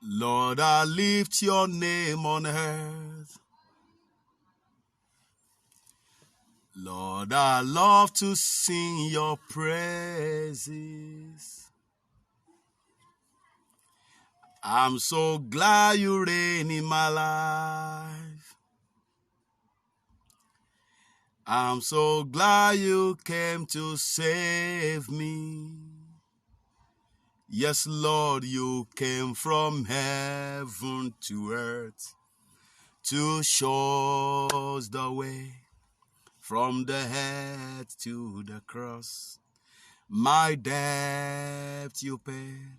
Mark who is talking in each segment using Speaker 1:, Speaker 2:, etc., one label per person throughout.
Speaker 1: Lord, I lift your name on earth. Lord, I love to sing your praises. I'm so glad you reign in my life. I'm so glad you came to save me. Yes, Lord, you came from heaven to earth to show us the way from the head to the cross. My debt you paid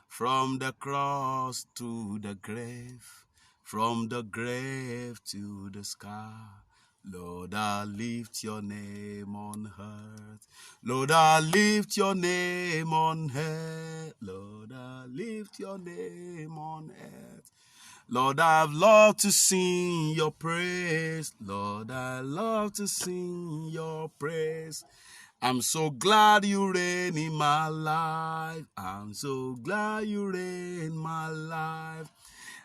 Speaker 1: from the cross to the grave, from the grave to the sky. Lord, I lift your name on earth. Lord, I lift your name on earth. Lord, I lift your name on earth. Lord, I've loved to sing your praise. Lord, I love to sing your praise. I'm so glad you reign in my life. I'm so glad you reign in my life.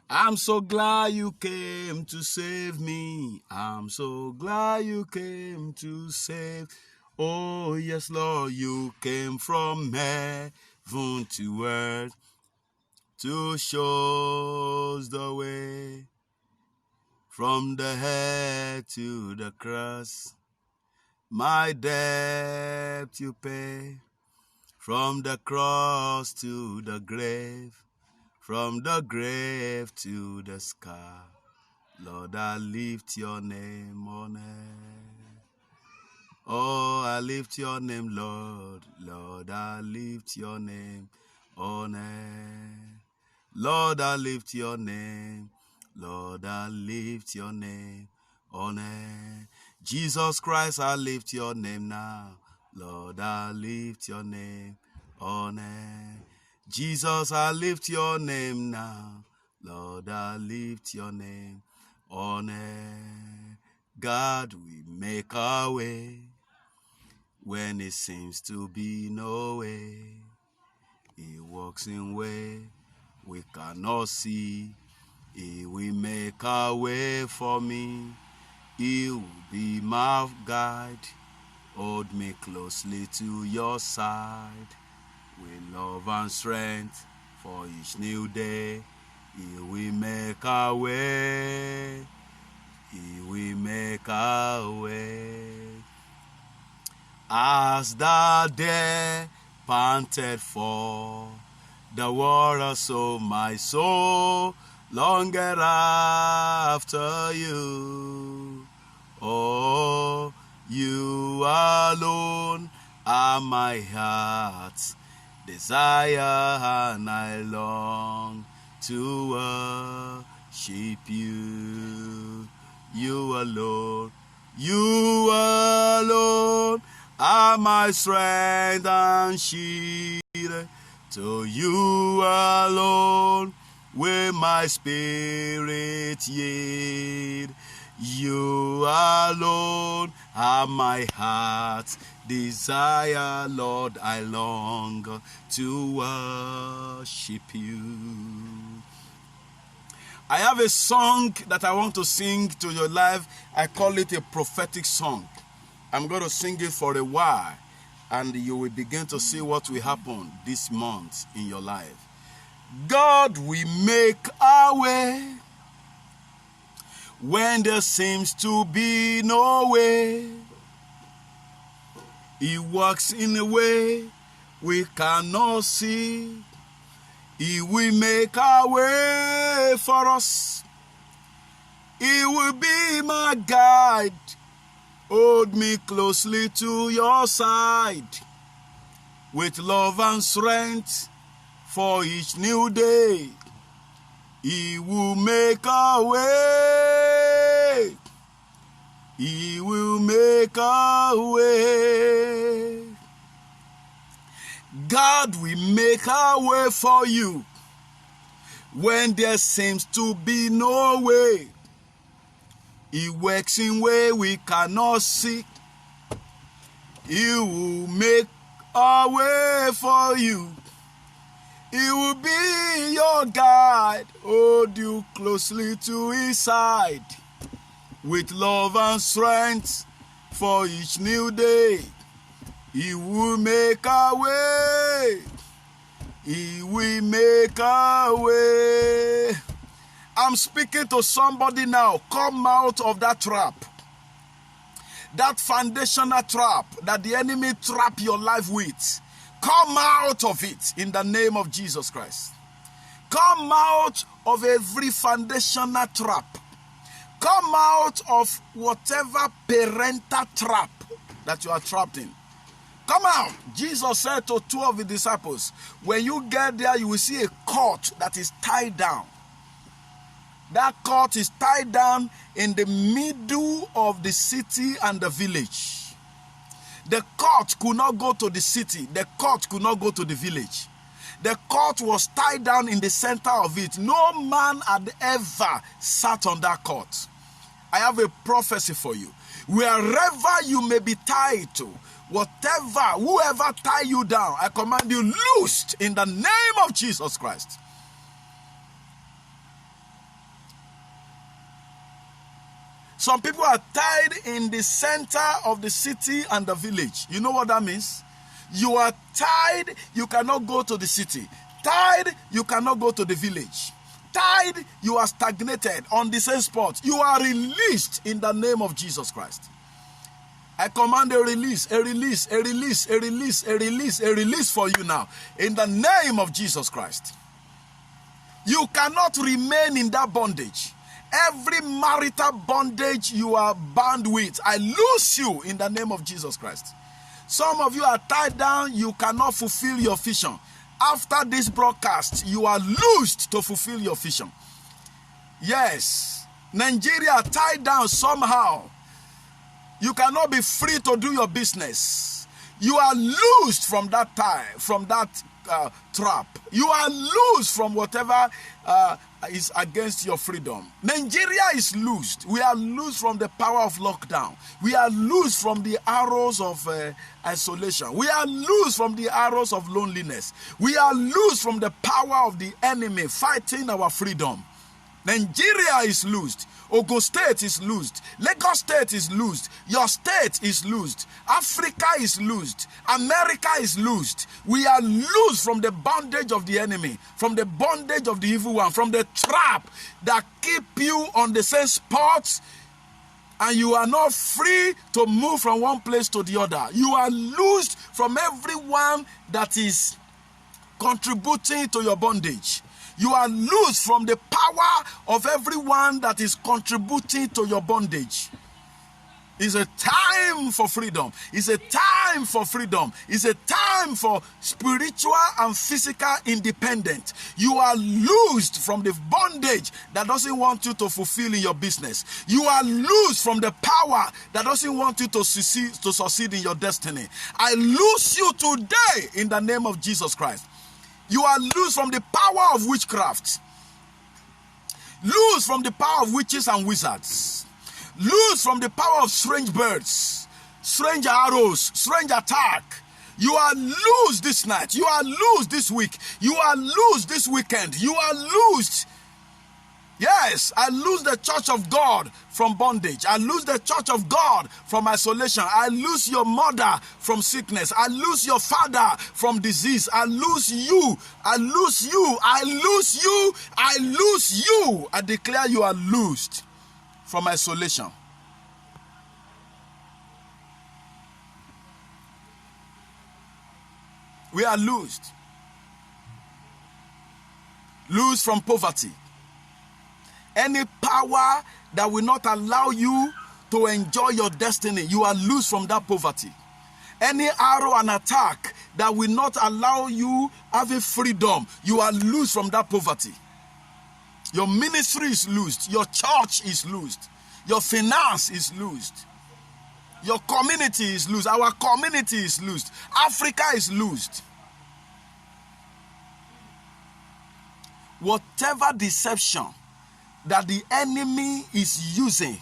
Speaker 1: I'm so glad you came to save me. I'm so glad you came to save. Oh, yes, Lord, you came from heaven to earth to show us the way from the head to the cross. My debt you pay from the cross to the grave, from the grave to the sky. Lord, I lift your name on earth. Oh, I lift your name, Lord. Lord, I lift your name on earth. Lord, I lift your name. Lord, I lift your name on earth. Jesus Christ, I lift your name now. Lord, I lift your name on earth. Jesus, I lift your name now. Lord, I lift your name on earth. God, we make our way when it seems to be no way. He walks in way we cannot see. He will make a way for me. He will be my guide. Hold me closely to your side. With love and strength for each new day. He will make a way. He will make a way. As the day panted for the water, so my soul longed after you. Oh, you alone are my heart's desire, and I long to worship you. You alone are my strength and shield. To you alone will my spirit yield. You alone are my heart's desire, Lord. I long to worship you. I have a song that I want to sing to your life. I call it a prophetic song. I'm going to sing it for a while, and you will begin to see what will happen this month in your life. God will make a way when there seems to be no way. He works in a way we cannot see. He will make a way for us. He will be my guide. Hold me closely to your side. With love and strength for each new day. He will make a way. He will make a way. God will make a way for you when there seems to be no way. He works in way we cannot see. He will make a way for you. He will be your guide. side, hold you closely to his side, with love and strength for each new day. He will make a way. He will make a way. I'm speaking to somebody now. Come out of that trap. That foundational trap that the enemy trap your life with. Come out of it in the name of Jesus Christ. Come out of every foundational trap. Come out of whatever parental trap that you are trapped in. Come out. Jesus said to 2 of the disciples, when you get there, you will see a cord that is tied down. That cord is tied down in the middle of the city and the village. The cord could not go to the city. The cord could not go to the village. The cord was tied down in the center of it. No man had ever sat on that cord. I have a prophecy for you. Wherever you may be tied to, whoever tie you down, I command you loosed in the name of Jesus Christ. Some people are tied in the center of the city and the village. You know what that means? You are tied, you cannot go to the city. Tied, you cannot go to the village. Tied, you are stagnated on the same spot. You are released in the name of Jesus Christ. I command a release, a release, a release, a release, a release, a release for you now. In the name of Jesus Christ. You cannot remain in that bondage. Every marital bondage you are bound with, I loose you in the name of Jesus Christ. Some of you are tied down, you cannot fulfill your vision. After this broadcast, you are loosed to fulfill your vision. Yes, Nigeria tied down somehow. You cannot be free to do your business. You are loosed from that tie, from that trap. You are loosed from whatever is against your freedom. Nigeria is loosed. We are loosed from the power of lockdown. We are loosed from the arrows of isolation. We are loosed from the arrows of loneliness. We are loosed from the power of the enemy fighting our freedom. Nigeria is loosed. Ogun State is loosed. Lagos State is loosed. Your state is loosed. Africa is loosed. America is loosed. We are loosed from the bondage of the enemy, from the bondage of the evil one, from the trap that keep you on the same spot, and you are not free to move from one place to the other. You are loosed from everyone that is contributing to your bondage. You are loose from the power of everyone that is contributing to your bondage. It's a time for freedom. It's a time for freedom. It's a time for spiritual and physical independence. You are loosed from the bondage that doesn't want you to fulfill in your business. You are loosed from the power that doesn't want you to succeed in your destiny. I loose you today in the name of Jesus Christ. You are loose from the power of witchcraft. Loose from the power of witches and wizards. Loose from the power of strange birds, strange arrows, strange attack. You are loose this night. You are loose this week. You are loose this weekend. You are loosed. Yes, I lose the church of God from bondage. I lose the church of God from isolation. I lose your mother from sickness. I lose your father from disease. I lose you. I lose you. I lose you. I lose you. I declare you are loosed from isolation. We are loosed. Loosed from poverty. Any power that will not allow you to enjoy your destiny, you are loose from that poverty. Any arrow and attack that will not allow you having freedom, you are loose from that poverty. Your ministry is loosed. Your church is loosed. Your finance is loosed. Your community is loosed. Our community is loosed. Africa is loosed. Whatever deception that the enemy is using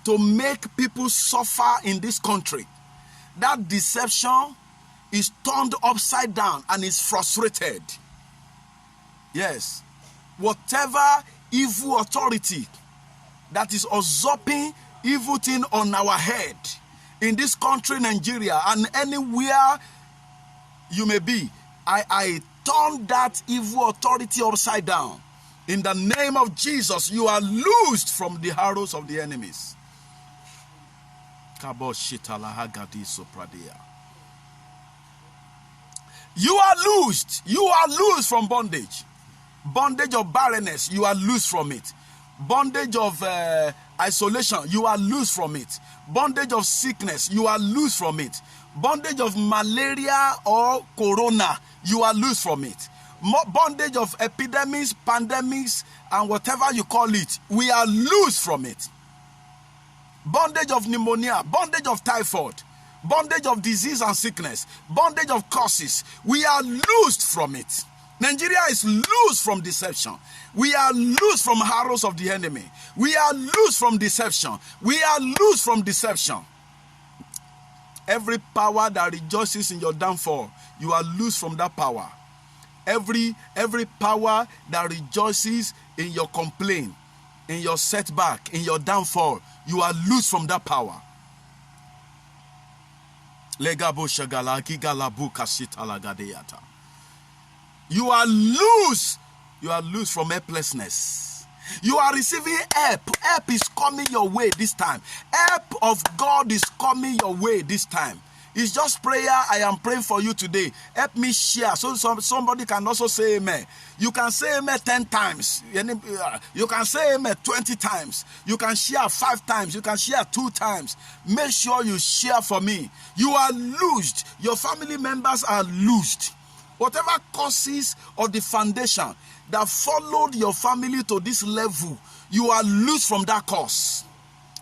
Speaker 1: to make people suffer in this country, that deception is turned upside down and is frustrated. Yes. whatever evil authority that is usurping evil thing on our head in this country, Nigeria, and anywhere you may be, I turn that evil authority upside down. In the name of Jesus, you are loosed from the arrows of the enemies. You are loosed. You are loosed from bondage. Bondage of barrenness, you are loosed from it. Bondage of isolation, you are loosed from it. Bondage of sickness, you are loosed from it. Bondage of malaria or corona, you are loosed from it. Bondage of epidemics, pandemics, and whatever you call it, we are loosed from it. Bondage of pneumonia, bondage of typhoid, bondage of disease and sickness, bondage of curses, we are loosed from it. Nigeria is loose from deception. We are loose from arrows of the enemy. We are loose from deception. We are loose from deception. Every power that rejoices in your downfall, you are loose from that power. Every power that rejoices in your complaint, in your setback, in your downfall, you are loose from that power. You are loose. You are loose from helplessness. You are receiving help. Help is coming your way this time. Help of God is coming your way this time. It's just prayer. I am praying for you today. Help me share so somebody can also say amen. You can say amen 10 times. You can say amen 20 times. You can share 5 times. You can share 2 times. Make sure you share for me. You are loosed. Your family members are loosed. Whatever causes or the foundation that followed your family to this level, you are loose from that cause.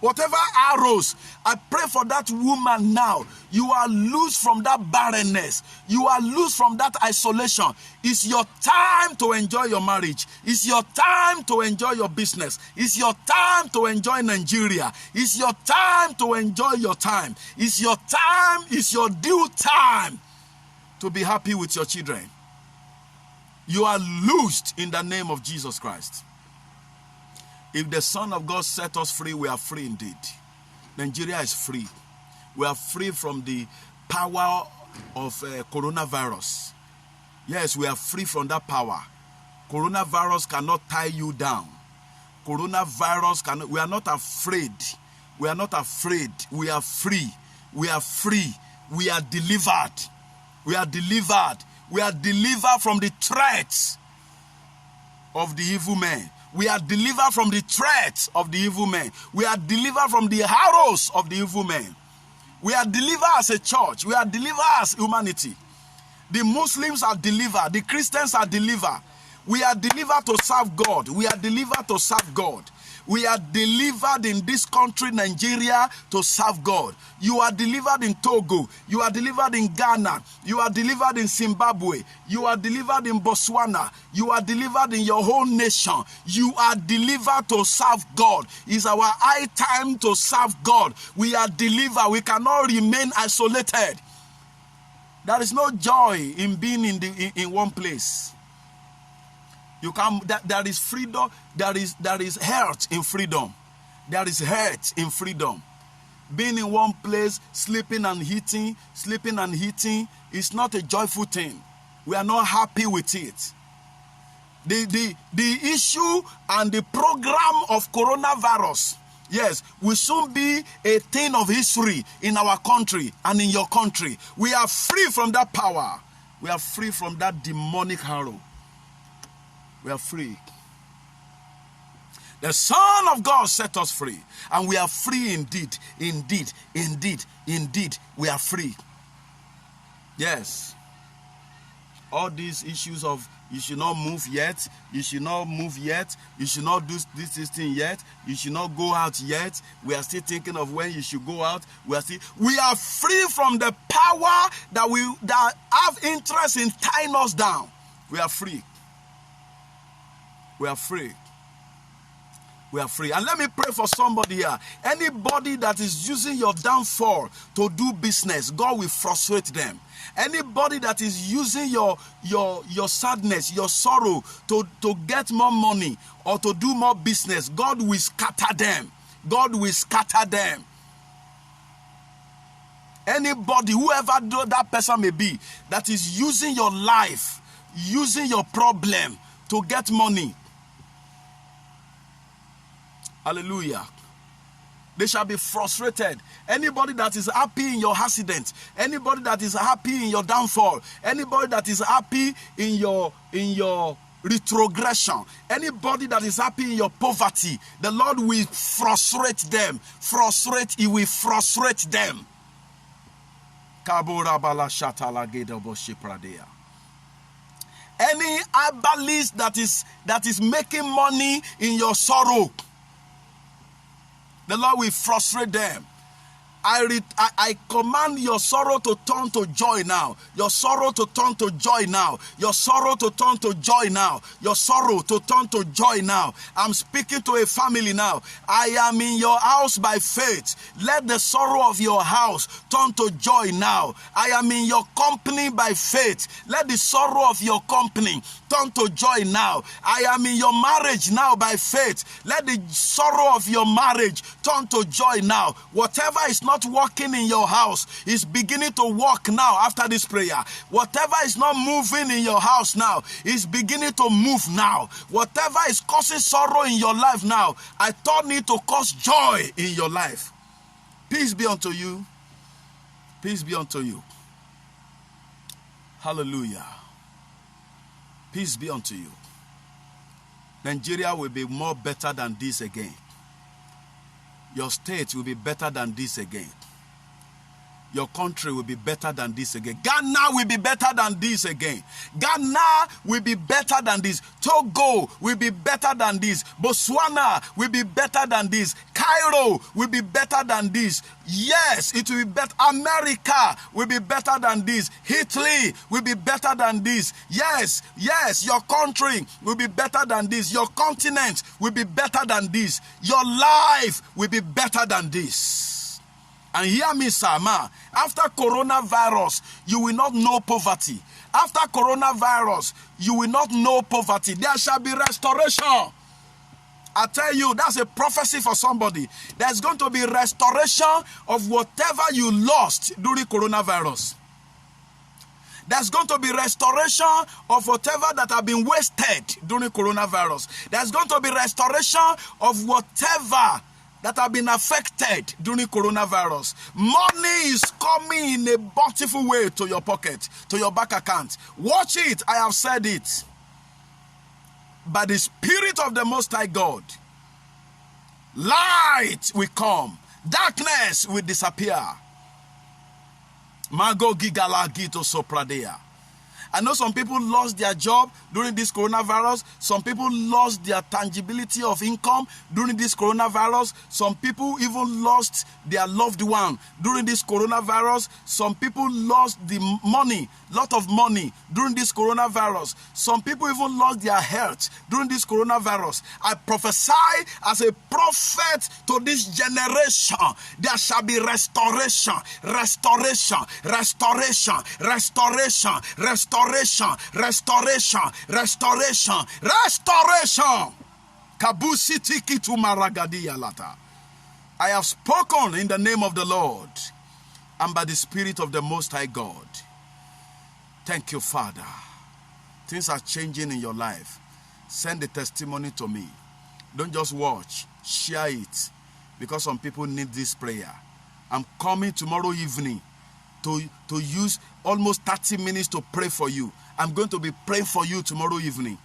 Speaker 1: Whatever arrows, I pray for that woman now. You are loose from that barrenness. You are loose from that isolation. It's your time to enjoy your marriage. It's your time to enjoy your business. It's your time to enjoy Nigeria. It's your time to enjoy your time. It's your time. It's your due time to be happy with your children. You are loosed in the name of Jesus Christ. If the Son of God set us free, we are free indeed. Nigeria is free. We are free from the power of coronavirus. Yes, we are free from that power. Coronavirus cannot tie you down. Coronavirus cannot. We are not afraid. We are not afraid. We are free. We are free. We are delivered. We are delivered. We are delivered from the threats of the evil man. We are delivered from the threats of the evil man. We are delivered from the arrows of the evil man. We are delivered as a church. We are delivered as humanity. The Muslims are delivered. The Christians are delivered. We are delivered to serve God. We are delivered to serve God. We are delivered in this country, Nigeria, to serve God. You are delivered in Togo. You are delivered in Ghana. You are delivered in Zimbabwe. You are delivered in Botswana. You are delivered in your whole nation. You are delivered to serve God. It's our high time to serve God. We are delivered. We cannot remain isolated. There is no joy in being in one place. You can. There is freedom. There is health in freedom. There is health in freedom. Being in one place, sleeping and eating is not a joyful thing. We are not happy with it. The issue and the program of coronavirus, yes, will soon be a thing of history in our country and in your country. We are free from that power. We are free from that demonic arrow. We are free. The Son of God set us free. And we are free indeed. Indeed. Indeed. Indeed. We are free. Yes. All these issues of you should not move yet. You should not move yet. You should not do this thing yet. You should not go out yet. We are still thinking of when you should go out. We are free from the power that have interest in tying us down. We are free. We are free. We are free. And let me pray for somebody here. Anybody that is using your downfall to do business, God will frustrate them. Anybody that is using your sadness, your sorrow to get more money or to do more business, God will scatter them. God will scatter them. Anybody, whoever that person may be, that is using your life, using your problem to get money, hallelujah, they shall be frustrated. Anybody that is happy in your accident, anybody that is happy in your downfall, anybody that is happy in your retrogression, anybody that is happy in your poverty, the Lord will frustrate them. He will frustrate them. Any herbalist that is making money in your sorrow, the Lord will frustrate them. I command your sorrow to turn to joy now. Your sorrow to turn to joy now. Your sorrow to turn to joy now. Your sorrow to turn to joy now. I'm speaking to a family now. I am in your house by faith. Let the sorrow of your house turn to joy now. I am in your company by faith. Let the sorrow of your company turn to joy now. I am in your marriage now by faith. Let the sorrow of your marriage turn to joy now. Whatever is not working in your house is beginning to work now after this prayer. Whatever is not moving in your house now is beginning to move now. Whatever is causing sorrow in your life now, I turn it to cause joy in your life. Peace be unto you. Peace be unto you. Hallelujah. Peace be unto you. Nigeria will be more better than this again. Your state will be better than this again. Your country will be better than this again. Ghana will be better than this again. Ghana will be better than this. Togo will be better than this. Botswana will be better than this. Cairo will be better than this. Yes, it will be better. America will be better than this. Italy will be better than this. Yes, your country will be better than this. Your continent will be better than this. Your life will be better than this. And hear me, sir, ma. After coronavirus, you will not know poverty. After coronavirus, you will not know poverty. There shall be restoration. I tell you, that's a prophecy for somebody. There's going to be restoration of whatever you lost during coronavirus. There's going to be restoration of whatever that have been wasted during coronavirus. There's going to be restoration of whatever that have been affected during coronavirus. Money is coming in a bountiful way to your pocket, to your bank account. Watch it. I have said it. By the Spirit of the Most High God, light will come. Darkness will disappear. Mago gigala gito sopradea. I know some people lost their job during this coronavirus. Some people lost their tangibility of income during this coronavirus. Some people even lost their loved one during this coronavirus. Some people lost the money, lot of money during this coronavirus. Some people even lost their health during this coronavirus. I prophesy as a prophet to this generation. There shall be restoration, restoration, restoration, restoration, restoration. Restoration. Kabusi tiki tu maragadia lata. I have spoken in the name of the Lord and by the Spirit of the Most High God. Thank you, Father. Things are changing in your life. Send the testimony to me. Don't just watch. Share it. Because some people need this prayer. I'm coming tomorrow evening to use almost 30 minutes to pray for you. I'm going to be praying for you tomorrow evening.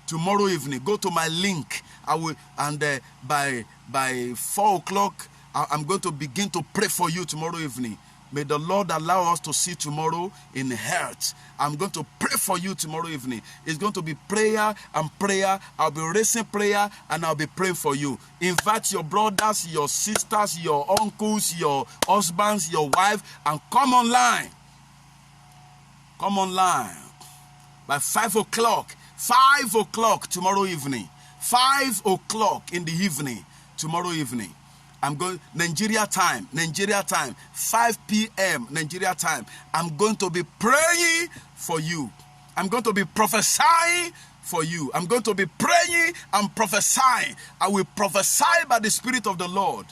Speaker 1: Tomorrow evening, go to my link. I will, and by 4 o'clock, I'm going to begin to pray for you tomorrow evening. May the Lord allow us to see tomorrow in health. I'm going to pray for you tomorrow evening. It's going to be prayer and prayer. I'll be raising prayer and I'll be praying for you. Invite your brothers, your sisters, your uncles, your husbands, your wife, and come online. Come online. By 5 o'clock. 5 o'clock tomorrow evening. 5 o'clock in the evening, tomorrow evening. I'm going, Nigeria time, 5 p.m. Nigeria time. I'm going to be praying for you. I'm going to be prophesying for you. I'm going to be praying and prophesying. I will prophesy by the Spirit of the Lord,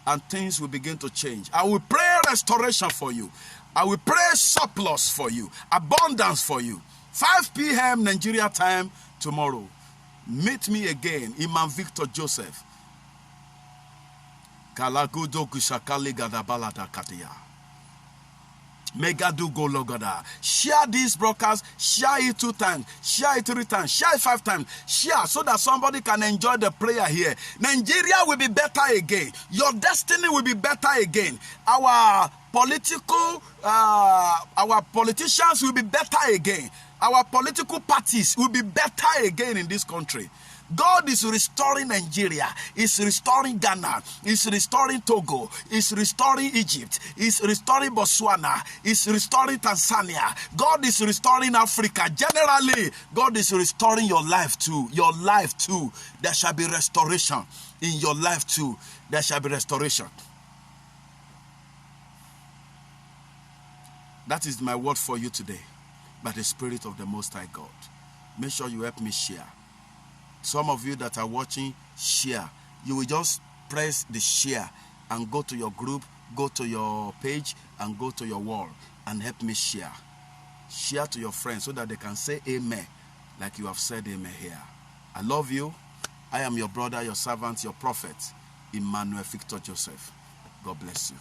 Speaker 1: and things will begin to change. I will pray restoration for you. I will pray surplus for you, abundance for you. 5 p.m. Nigeria time tomorrow. Meet me again, Imam Victor Joseph. Kalagudo Kushakali Gadabalada Katia. Megadu Gologada. Share this broadcast, share it 2 times, share it 3 times, share it 5 times, share so that somebody can enjoy the prayer here. Nigeria will be better again. Your destiny will be better again. Our politicians will be better again. Our political parties will be better again in this country. God is restoring Nigeria, is restoring Ghana, is restoring Togo, is restoring Egypt, is restoring Botswana, is restoring Tanzania. God is restoring Africa. Generally, God is restoring your life too. Your life too. There shall be restoration. In your life too, there shall be restoration. That is my word for you today, by the Spirit of the Most High God. Make sure you help me share. Some of you that are watching, share. You will just press the share and go to your group, go to your page, and go to your wall and help me share. Share to your friends so that they can say amen like you have said amen here. I love you. I am your brother, your servant, your prophet, Emmanuel Victor Joseph. God bless you.